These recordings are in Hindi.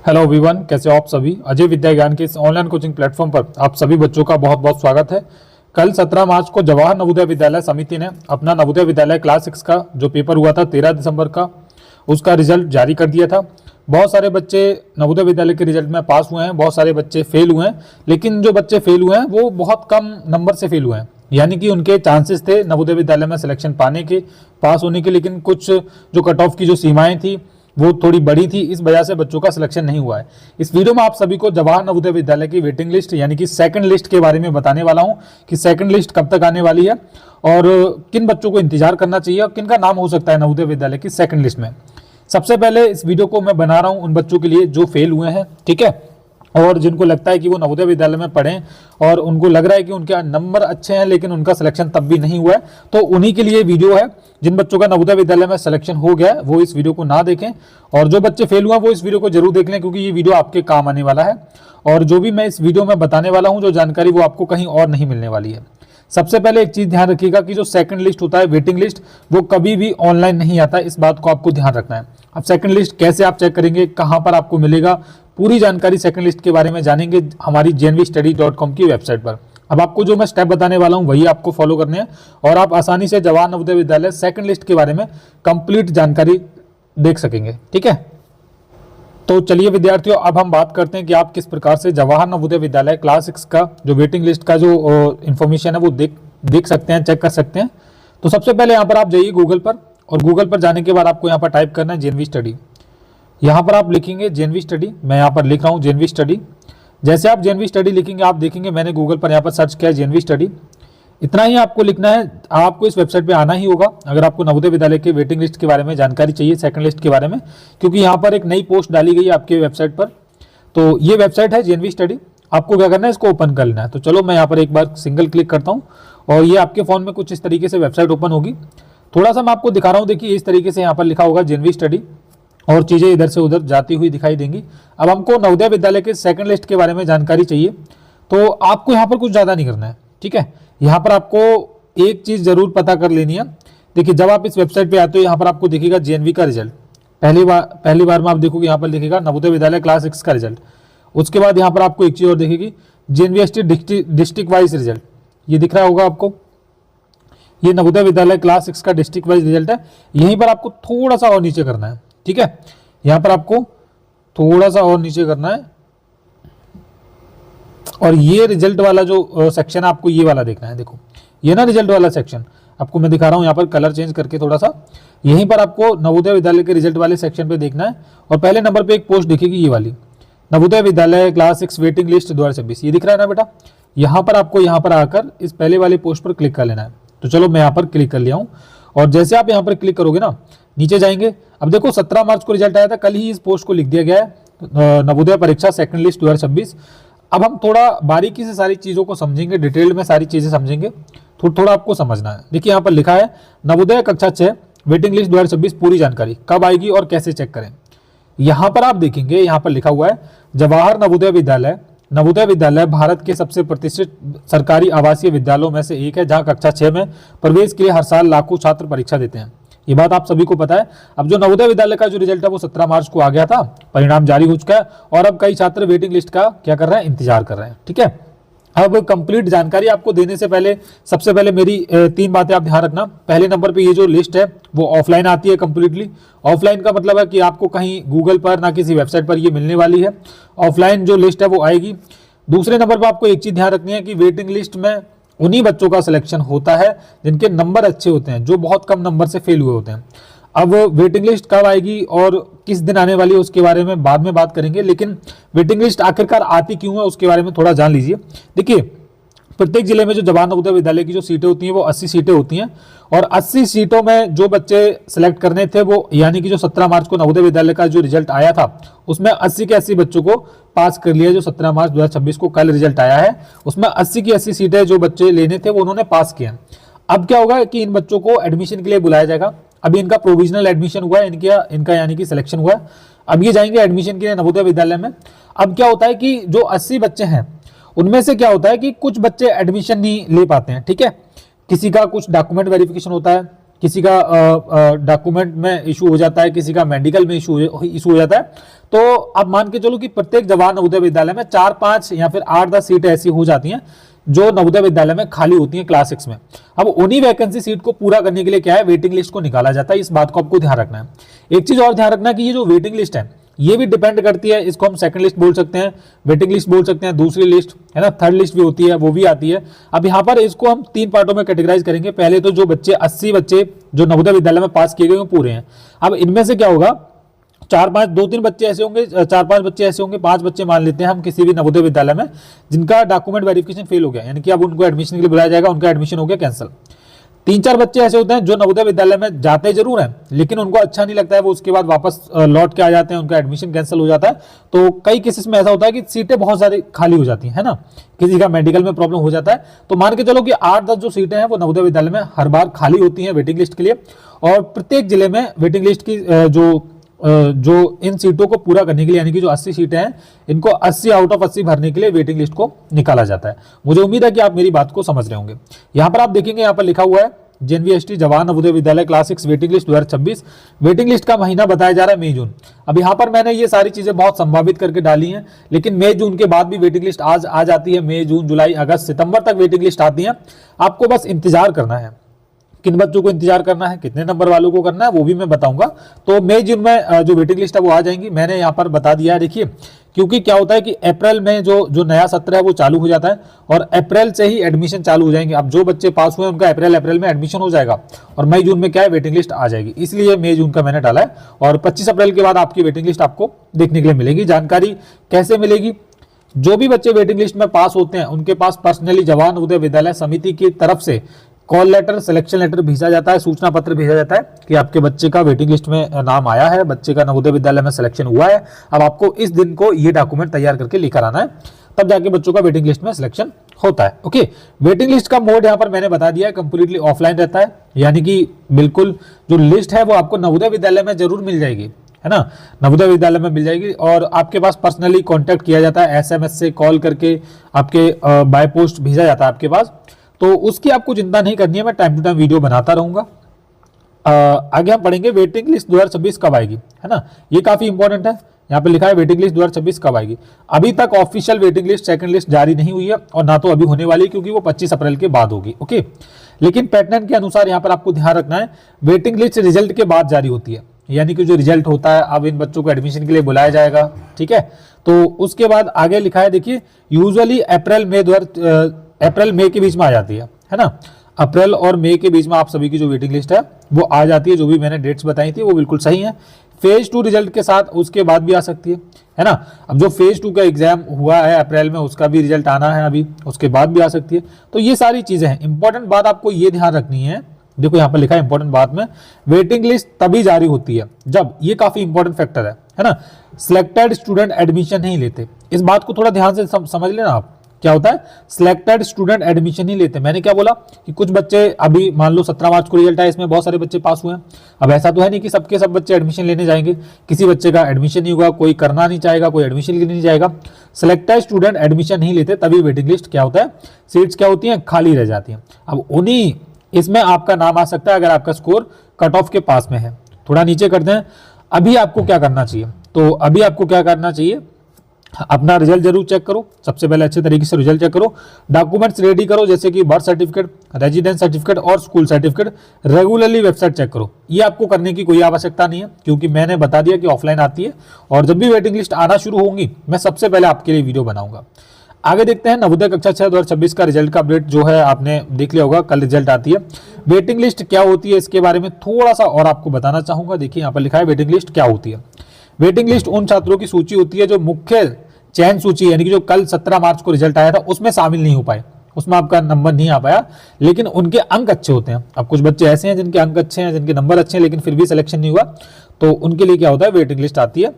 हेलो एवरीवन, कैसे हो आप सभी। अजय विद्या ज्ञान के इस ऑनलाइन कोचिंग प्लेटफॉर्म पर आप सभी बच्चों का बहुत बहुत स्वागत है। कल 17 मार्च को जवाहर नवोदय विद्यालय समिति ने अपना नवोदय विद्यालय क्लास 6 का जो पेपर हुआ था 13 दिसंबर का, उसका रिजल्ट जारी कर दिया था। बहुत सारे बच्चे नवोदय विद्यालय के रिजल्ट में पास हुए हैं, बहुत सारे बच्चे फेल हुए हैं, लेकिन जो बच्चे फेल हुए हैं वो बहुत कम नंबर से फेल हुए हैं। यानी कि उनके चांसेस थे नवोदय विद्यालय में सिलेक्शन पाने के, पास होने के, लेकिन कुछ जो कट ऑफ की जो सीमाएं थी वो थोड़ी बड़ी थी, इस वजह से बच्चों का सिलेक्शन नहीं हुआ है। इस वीडियो में आप सभी को जवाहर नवोदय विद्यालय की वेटिंग लिस्ट यानी कि सेकंड लिस्ट के बारे में बताने वाला हूं कि सेकंड लिस्ट कब तक आने वाली है और किन बच्चों को इंतजार करना चाहिए और किन का नाम हो सकता है नवोदय विद्यालय की सेकंड लिस्ट में। सबसे पहले इस वीडियो को मैं बना रहा हूं उन बच्चों के लिए जो फेल हुए हैं, ठीक है, और जिनको लगता है कि वो नवोदय विद्यालय में पढ़ें और उनको लग रहा है कि उनके नंबर अच्छे हैं लेकिन उनका सिलेक्शन तब भी नहीं हुआ है, तो उन्हीं के लिए वीडियो है। जिन बच्चों का नवोदय विद्यालय में सिलेक्शन हो गया है वो इस वीडियो को ना देखें, और जो बच्चे फेल हुए हैं वो इस वीडियो को जरूर देख लें, क्योंकि ये वीडियो आपके काम आने वाला है। और जो भी मैं इस वीडियो में बताने वाला हूँ, जो जानकारी, वो आपको कहीं और नहीं मिलने वाली है। सबसे पहले एक चीज ध्यान रखिएगा कि जो सेकंड लिस्ट होता है, वेटिंग लिस्ट, वो कभी भी ऑनलाइन नहीं आता, इस बात को आपको ध्यान रखना है। अब सेकंड लिस्ट कैसे आप चेक करेंगे, कहां पर आपको मिलेगा, पूरी जानकारी सेकंड लिस्ट के बारे में जानेंगे हमारी jnvstudy.com की वेबसाइट पर। अब आपको जो मैं स्टेप बताने वाला हूं वही आपको फॉलो करने हैं और आप आसानी से जवाहर नवोदय विद्यालय सेकंड लिस्ट के बारे में कंप्लीट जानकारी देख सकेंगे, ठीक है। तो चलिए विद्यार्थियों, अब हम बात करते हैं कि आप किस प्रकार से जवाहर नवोदय विद्यालय क्लास 6 का जो वेटिंग लिस्ट का जो इन्फॉर्मेशन है वो देख सकते हैं, चेक कर सकते हैं। तो सबसे पहले यहाँ पर आप जाइए गूगल पर, और गूगल पर जाने के बाद आपको यहाँ पर टाइप करना है JNV स्टडी। यहाँ पर आप लिखेंगे JNV स्टडी, मैं यहाँ पर लिख रहा हूँ JNV स्टडी। जैसे आप JNV स्टडी लिखेंगे आप देखेंगे मैंने गूगल पर यहाँ पर सर्च किया JNV स्टडी। इतना ही आपको लिखना है, आपको इस वेबसाइट पे आना ही होगा अगर आपको नवोदय विद्यालय के वेटिंग लिस्ट के बारे में जानकारी चाहिए, सेकंड लिस्ट के बारे में, क्योंकि यहाँ पर एक नई पोस्ट डाली गई है आपके वेबसाइट पर। तो ये वेबसाइट है JNV स्टडी, आपको क्या करना है, इसको ओपन कर लेना है। तो चलो मैं यहाँ पर एक बार सिंगल क्लिक करता हूँ और ये आपके फोन में कुछ इस तरीके से वेबसाइट ओपन होगी। थोड़ा सा मैं आपको दिखा रहा हूँ, देखिए इस तरीके से यहाँ पर लिखा होगा JNV स्टडी और चीजें इधर से उधर जाती हुई दिखाई देंगी। अब हमको नवोदय विद्यालय के सेकंड लिस्ट के बारे में जानकारी चाहिए, तो आपको यहाँ पर कुछ ज्यादा नहीं करना है, ठीक है। यहाँ पर आपको एक चीज जरूर पता कर लेनी है। देखिए जब आप इस वेबसाइट पे आते हो यहाँ पर आपको दिखेगा JNV का रिजल्ट। पहली बार में आप देखोगे यहाँ पर लिखेगा नवोदय विद्यालय क्लास 6 का रिजल्ट। उसके बाद यहाँ पर आपको एक चीज और दिखेगी, JNV डिस्ट्रिक्ट वाइज रिजल्ट, ये दिख रहा होगा आपको, ये नवोदय विद्यालय क्लास 6 का डिस्ट्रिक्ट वाइज रिजल्ट है। यहीं पर आपको थोड़ा सा और नीचे करना है, ठीक है, यहाँ पर आपको थोड़ा सा और नीचे करना है और ये रिजल्ट वाला जो सेक्शन है आपको ये वाला देखना है। देखो ये ना रिजल्ट वाला सेक्शन आपको मैं दिखा रहा हूँ, यहाँ पर कलर चेंज करके थोड़ा सा, यहीं पर आपको नवोदय विद्यालय के रिजल्ट वाले सेक्शन पे देखना है। और पहले नंबर पे एक पोस्ट दिखेगी ये वाली, Navodaya Vidyalaya class 6 waiting list 2026, ये दिख रहा है ना बेटा। यहाँ पर आपको यहाँ पर आकर इस पहले वाली पोस्ट पर क्लिक कर लेना है। तो चलो मैं यहाँ पर क्लिक कर लिया हूँ और जैसे आप यहाँ पर क्लिक करोगे ना, नीचे जाएंगे। अब देखो 17 मार्च को रिजल्ट आया था, कल ही इस पोस्ट को लिख दिया गया है नवोदय परीक्षा सेकंड लिस्ट 2026। अब हम थोड़ा बारीकी से सारी चीजों को समझेंगे, डिटेल में सारी चीजें समझेंगे, थोड़ा आपको समझना है। देखिए यहाँ पर लिखा है नवोदय कक्षा 6 वेटिंग लिस्ट 2026, पूरी जानकारी कब आएगी और कैसे चेक करें। यहाँ पर आप देखेंगे, यहाँ पर लिखा हुआ है जवाहर नवोदय विद्यालय। नवोदय विद्यालय भारत के सबसे प्रतिष्ठित सरकारी आवासीय विद्यालयों में से एक है, जहाँ कक्षा 6 में प्रवेश के लिए हर साल लाखों छात्र परीक्षा देते हैं। ये बात आप सभी को पता है। अब जो नवोदय विद्यालय का जो रिजल्ट है वो 17 मार्च को आ गया था, परिणाम जारी हो चुका है और अब कई छात्र वेटिंग लिस्ट का क्या कर रहे हैं, इंतजार कर रहे हैं, ठीक है। अब कंप्लीट जानकारी आपको देने से पहले सबसे पहले मेरी 3 बातें आप ध्यान रखना। पहले नंबर पे ये जो लिस्ट है वो ऑफलाइन आती है कंप्लीटली। ऑफलाइन का मतलब है कि आपको कहीं गूगल पर ना किसी वेबसाइट पर ये मिलने वाली है, ऑफलाइन जो लिस्ट है वो आएगी। दूसरे नंबर पर आपको एक चीज ध्यान रखनी है कि वेटिंग लिस्ट में उन्हीं बच्चों का सिलेक्शन होता है जिनके नंबर अच्छे होते हैं, जो बहुत कम नंबर से फेल हुए होते हैं। अब वेटिंग लिस्ट कब आएगी और किस दिन आने वाली है उसके बारे में बाद में बात करेंगे, लेकिन वेटिंग लिस्ट आखिरकार आती क्यों है उसके बारे में थोड़ा जान लीजिए। देखिए प्रत्येक जिले में जो जवाहर नवोदय विद्यालय की जो सीटें होती हैं वो 80 सीटें होती हैं और 80 सीटों में जो बच्चे सेलेक्ट करने थे वो, यानी कि जो 17 मार्च को नवोदय विद्यालय का जो रिजल्ट आया था उसमें 80 के 80 बच्चों को पास कर लिया। जो 17 मार्च 2026 को कल रिजल्ट आया है उसमें 80 की 80 सीटें जो बच्चे लेने थे वो उन्होंने पास किया। अब क्या होगा कि इन बच्चों को एडमिशन के लिए बुलाया जाएगा। अभी इनका प्रोविजनल एडमिशन हुआ है, इनका यानी कि सिलेक्शन हुआ है। अब ये जाएंगे एडमिशन के लिए नवोदय विद्यालय में। अब क्या होता है कि जो 80 बच्चे हैं उनमें से क्या होता है कि कुछ बच्चे एडमिशन नहीं ले पाते हैं, ठीक है। किसी का कुछ डॉक्यूमेंट वेरिफिकेशन होता है, किसी का डॉक्यूमेंट में इशू हो जाता है, किसी का मेडिकल में इशू हो जाता है, तो आप मान के चलो कि प्रत्येक जवाहर नवोदय विद्यालय में 4-5 या फिर 8-10 सीटें ऐसी हो जाती हैं जो नवोदय विद्यालय में खाली होती हैं क्लास 6 में। अब उन्हीं वैकेंसी सीट को पूरा करने के लिए क्या है, वेटिंग लिस्ट को निकाला जाता है। इस बात को आपको ध्यान रखना है। एक चीज और ध्यान रखना है कि ये जो वेटिंग लिस्ट है ये भी डिपेंड करती है, इसको हम सेकंड लिस्ट बोल सकते हैं, वेटिंग लिस्ट बोल सकते हैं, दूसरी लिस्ट है ना, थर्ड लिस्ट भी होती है, वो भी आती है। अब यहाँ पर इसको हम 3 पार्टों में कैटेगराइज करेंगे। पहले तो जो बच्चे 80 बच्चे जो नवोदय विद्यालय में पास किए गए वो पूरे हैं। अब इनमें से क्या होगा, 4-5 2-3 बच्चे ऐसे होंगे, 4-5 बच्चे ऐसे होंगे, 5 बच्चे मान लेते हैं हम किसी भी नवोदय विद्यालय में जिनका डॉक्यूमेंट वेरिफिकेशन फेल हो गया, यानी कि अब उनको एडमिशन के लिए बुलाया जाएगा, उनका एडमिशन हो गया कैंसिल। 3-4 बच्चे ऐसे होते हैं जो नवोदय विद्यालय में जाते जरूर हैं लेकिन उनको अच्छा नहीं लगता है, वो उसके बाद वापस लौट के आ जाते हैं, उनका एडमिशन कैंसिल हो जाता है। तो कई केसेस में ऐसा होता है कि सीटें बहुत सारी खाली हो जाती है ना, किसी का मेडिकल में प्रॉब्लम हो जाता है। तो मान के चलो कि 8-10 जो सीटें हैं वो नवोदय विद्यालय में हर बार खाली होती हैं वेटिंग लिस्ट के लिए, और प्रत्येक जिले में वेटिंग लिस्ट की जो इन सीटों को पूरा करने के लिए, यानी कि जो 80 सीटें हैं इनको 80 आउट ऑफ 80 भरने के लिए वेटिंग लिस्ट को निकाला जाता है। मुझे उम्मीद है कि आप मेरी बात को समझ रहे होंगे। यहाँ पर आप देखेंगे, यहाँ पर लिखा हुआ है JNVST Jawahar Navodaya Vidyalaya class 6 waiting list 2026। Waiting list का महीना बताया जा रहा है मई जून। अब यहाँ पर मैंने ये सारी चीजें बहुत संभावित करके डाली हैं, लेकिन मई जून के बाद भी वेटिंग लिस्ट आज आ जाती है। मई जून जुलाई अगस्त सितंबर तक वेटिंग लिस्ट आती है। आपको बस इंतजार करना है। किन बच्चों को इंतजार करना है, कितने नंबर वालों को करना है, वो भी मैं बताऊंगा। तो मई जून में जो वेटिंग लिस्ट है वो आ जाएंगी। मैंने यहाँ पर बता दिया है, देखिए, क्योंकि क्या होता है कि अप्रैल में जो नया सत्र है वो चालू हो जाता है और अप्रैल से ही एडमिशन चालू हो जाएंगे। अब जो बच्चे पास हुए हैं उनका अप्रैल में एडमिशन हो जाएगा और मई जून में क्या है, वेटिंग लिस्ट आ जाएगी। इसलिए मई जून का मैंने डाला है और 25 अप्रैल के बाद आपकी वेटिंग लिस्ट आपको देखने के लिए मिलेगी। जानकारी कैसे मिलेगी, जो भी बच्चे वेटिंग लिस्ट में पास होते हैं उनके पास पर्सनली जवाहर नवोदय विद्यालय समिति की तरफ से कॉल लेटर, सिलेक्शन लेटर भेजा जाता है, सूचना पत्र भेजा जाता है कि आपके बच्चे का वेटिंग लिस्ट में नाम आया है, बच्चे का नवोदय विद्यालय में सिलेक्शन हुआ है। अब आपको इस दिन को ये डॉक्यूमेंट तैयार करके लेकर आना है, तब जाके बच्चों का वेटिंग लिस्ट में सिलेक्शन होता है। ओके, वेटिंग लिस्ट का मोड यहाँ पर मैंने बता दिया है, कंप्लीटली ऑफलाइन रहता है, यानी कि बिल्कुल जो लिस्ट है वो आपको नवोदय विद्यालय में जरूर मिल जाएगी, है ना, नवोदय विद्यालय में मिल जाएगी और आपके पास पर्सनली कांटेक्ट किया जाता है, SMS से कॉल करके आपके बाय पोस्ट भेजा जाता है आपके पास। तो उसकी आपको चिंता नहीं करनी है, मैं टाइम टू टाइम वीडियो बनाता रहूंगा। आगे हम पढ़ेंगे वेटिंग लिस्ट 2026 कब आएगी, है ना, ये काफी इंपॉर्टेंट है। यहाँ पे लिखा है वेटिंग लिस्ट 2026 कब आएगी। अभी तक official waiting list second list जारी नहीं हुई है और ना तो अभी होने वाली, क्योंकि वो 25 अप्रैल के बाद होगी। ओके, लेकिन पैटर्न के अनुसार यहाँ पर आपको ध्यान रखना है, वेटिंग लिस्ट रिजल्ट के बाद जारी होती है, यानी कि जो रिजल्ट होता है अब इन बच्चों को एडमिशन के लिए बुलाया जाएगा, ठीक है। तो उसके बाद आगे लिखा है, देखिए, यूजुअली अप्रैल मई के बीच में आ जाती है ना, अप्रैल और मई के बीच में आप सभी की जो वेटिंग लिस्ट है वो आ जाती है। जो भी मैंने डेट्स बताई थी वो बिल्कुल सही है। फेज 2 रिजल्ट के साथ उसके बाद भी आ सकती है ना। अब जो फेज 2 का एग्जाम हुआ है अप्रैल में उसका भी रिजल्ट आना है अभी, उसके बाद भी आ सकती है। तो ये सारी चीजें हैं। इंपॉर्टेंट बात आपको ये ध्यान रखनी है, देखो यहाँ पर लिखा है इंपॉर्टेंट बात में, वेटिंग लिस्ट तभी जारी होती है जब, ये काफी इंपॉर्टेंट फैक्टर है ना, सिलेक्टेड स्टूडेंट एडमिशन नहीं लेते। इस बात को थोड़ा ध्यान से समझ लेना आप, क्या होता है सिलेक्टेड स्टूडेंट एडमिशन नहीं लेते। मैंने क्या बोला कि कुछ बच्चे, अभी मान लो 17 मार्च को रिजल्ट आया, इसमें बहुत सारे बच्चे पास हुए हैं। अब ऐसा तो है नहीं कि सबके सब बच्चे एडमिशन लेने जाएंगे, किसी बच्चे का एडमिशन नहीं होगा, कोई करना नहीं चाहेगा, कोई एडमिशन लेने नहीं जाएगा। सिलेक्टेड स्टूडेंट एडमिशन नहीं लेते तभी वेटिंग लिस्ट क्या होता है, सीट्स क्या होती हैं, खाली रह जाती हैं। अब उन्हीं इसमें आपका नाम आ सकता है अगर आपका स्कोर कट ऑफ के पास में है। थोड़ा नीचे करते हैं, अभी आपको क्या करना चाहिए, तो अभी आपको क्या करना चाहिए, अपना रिजल्ट जरूर चेक करो। सबसे पहले अच्छे तरीके से रिजल्ट चेक करो, डॉक्यूमेंट्स रेडी करो, जैसे कि बर्थ सर्टिफिकेट, रेजिडेंस सर्टिफिकेट और school certificate. Regularly website check करो। ये आपको करने की कोई आवश्यकता नहीं है, क्योंकि मैंने बता दिया कि ऑफलाइन आती है और जब भी वेटिंग लिस्ट आना शुरू होंगी मैं सबसे पहले आपके लिए वीडियो बनाऊंगा। आगे देखते हैं नवोदय कक्षा 6 2026 का रिजल्ट का अपडेट जो है आपने देख लिया होगा, कल रिजल्ट आती है। वेटिंग लिस्ट क्या होती है इसके बारे में थोड़ा सा और आपको बताना चाहूंगा। देखिए यहाँ पर लिखा है वेटिंग लिस्ट क्या होती है। वेटिंग लिस्ट उन छात्रों की सूची होती है जो मुख्य चयन सूची, यानी कि जो कल 17 मार्च को रिजल्ट आया था उसमें शामिल नहीं हो पाए, उसमें आपका नंबर नहीं आ पाया, लेकिन उनके अंक अच्छे होते हैं। अब कुछ बच्चे ऐसे हैं जिनके अंक अच्छे हैं, जिनके नंबर अच्छे हैं, लेकिन फिर भी सिलेक्शन नहीं हुआ, तो उनके लिए क्या होता है, वेटिंग लिस्ट आती है।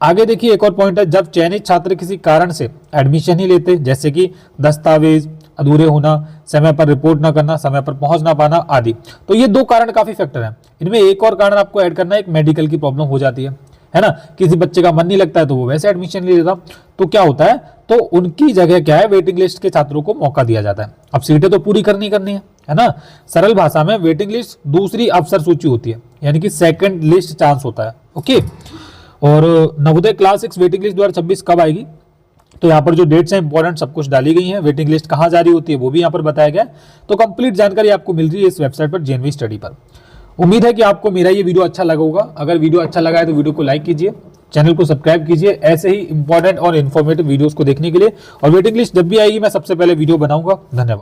आगे देखिए एक और पॉइंट है, जब चयनित छात्र किसी कारण से एडमिशन नहीं लेते, जैसे कि दस्तावेज अधूरे होना, समय पर रिपोर्ट ना करना, समय पर पहुंच ना पाना आदि, तो ये 2 कारण काफी फैक्टर हैं। इनमें एक और कारण आपको ऐड करना है, एक मेडिकल की प्रॉब्लम हो जाती है ना, किसी बच्चे का मन नहीं लगता है तो वो वैसे एडमिशन नहीं लेता, तो क्या होता है, तो उनकी जगह क्या है, वेटिंग लिस्ट के छात्रों को मौका दिया जाता है। अब सीटें तो पूरी करनी है है ना। सरल भाषा में वेटिंग लिस्ट दूसरी अवसर सूची होती है, यानी कि सेकंड लिस्ट चांस होता है। ओके, और नवोदय क्लास 6 वेटिंग लिस्ट 2026 कब आएगी, तो यहाँ पर जो डेट्स हैं इंपॉर्टेंट सब कुछ डाली गई हैं, वेटिंग लिस्ट कहाँ जारी होती है वो भी यहाँ पर बताया गया है। तो कंप्लीट जानकारी आपको मिल रही है इस वेबसाइट पर जेएनवी स्टडी पर। उम्मीद है कि आपको मेरा ये वीडियो अच्छा लगा होगा। अगर वीडियो अच्छा लगा है तो वीडियो को लाइक कीजिए, चैनल को सब्सक्राइब कीजिए ऐसे ही इंपॉर्टेंट और इन्फॉर्मेटिव वीडियोस को देखने के लिए। और वेटिंग लिस्ट जब भी आएगी मैं सबसे पहले वीडियो बनाऊंगा। धन्यवाद।